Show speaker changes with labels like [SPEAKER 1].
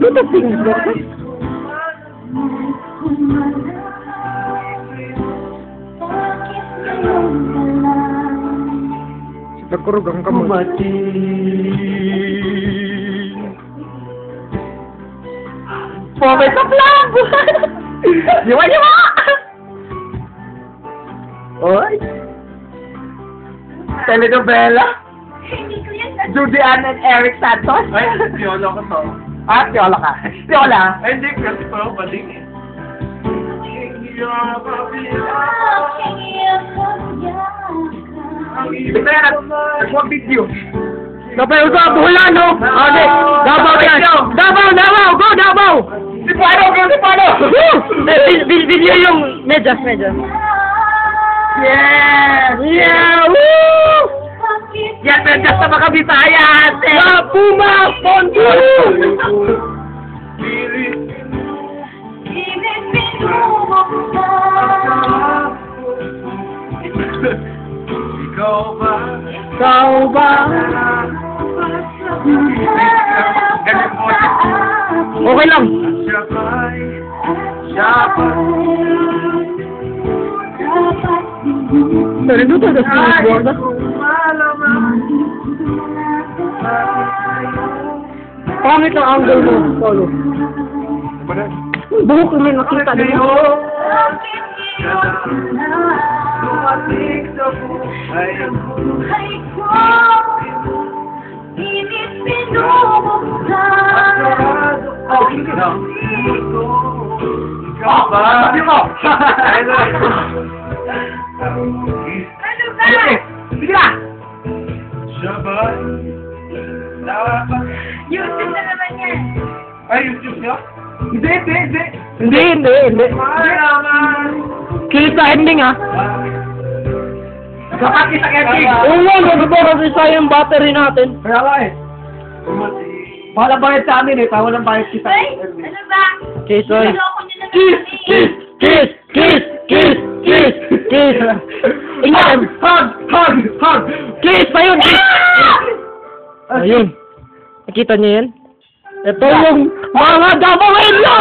[SPEAKER 1] Dito tingin. Nagkurog ang kamay. Pumay sa vlog! Yawa! Oy! Telenovela? Judy Ann and Eric Santos?
[SPEAKER 2] Ay, Piolo ko to.
[SPEAKER 1] Ah, Piolo ka. Piola?
[SPEAKER 2] Ay, hindi. Kasi ko yung baling eh.
[SPEAKER 1] Tignan yan at nagwag video. Dabaw sa bulan, no? Okay, Dabaw yan. Dabaw! Go, Dabaw! Si Pano! Video yung medyas. Yeah! Woo! Yan, medyas na makabisaya, ate! Puma! Pondo!
[SPEAKER 2] Ikaw ba?
[SPEAKER 1] Okay lang. Pero dito na sinusuwag na. Pangit ang angle mo, Polo. Buhok ko may nakita dito.
[SPEAKER 2] Dumating sa buhay ko,
[SPEAKER 3] init pinubuksan.
[SPEAKER 2] Ikaw ba? Sabi mo!
[SPEAKER 3] Ano ba?
[SPEAKER 1] Sige na!
[SPEAKER 2] Siya ba'y dapat?
[SPEAKER 3] YouTube na naman yan.
[SPEAKER 2] Ay, YouTube niya?
[SPEAKER 1] Hindi. Kilit sa ending, ha?
[SPEAKER 2] Bakit sa ending?
[SPEAKER 1] Oo nga, nagbabaras isa yung battery natin.
[SPEAKER 2] Kaya nga eh. Wala bayad sa amin eh, walang bayad kita.
[SPEAKER 3] Ay, ano ba?
[SPEAKER 1] Kisoy.
[SPEAKER 3] Niloko niyo na naman
[SPEAKER 1] Kiss! Ingatan!
[SPEAKER 2] Hug!
[SPEAKER 1] Kiss pa yun! Ayun. Nakita niyo yan? Ito yung mga Dabaw Area!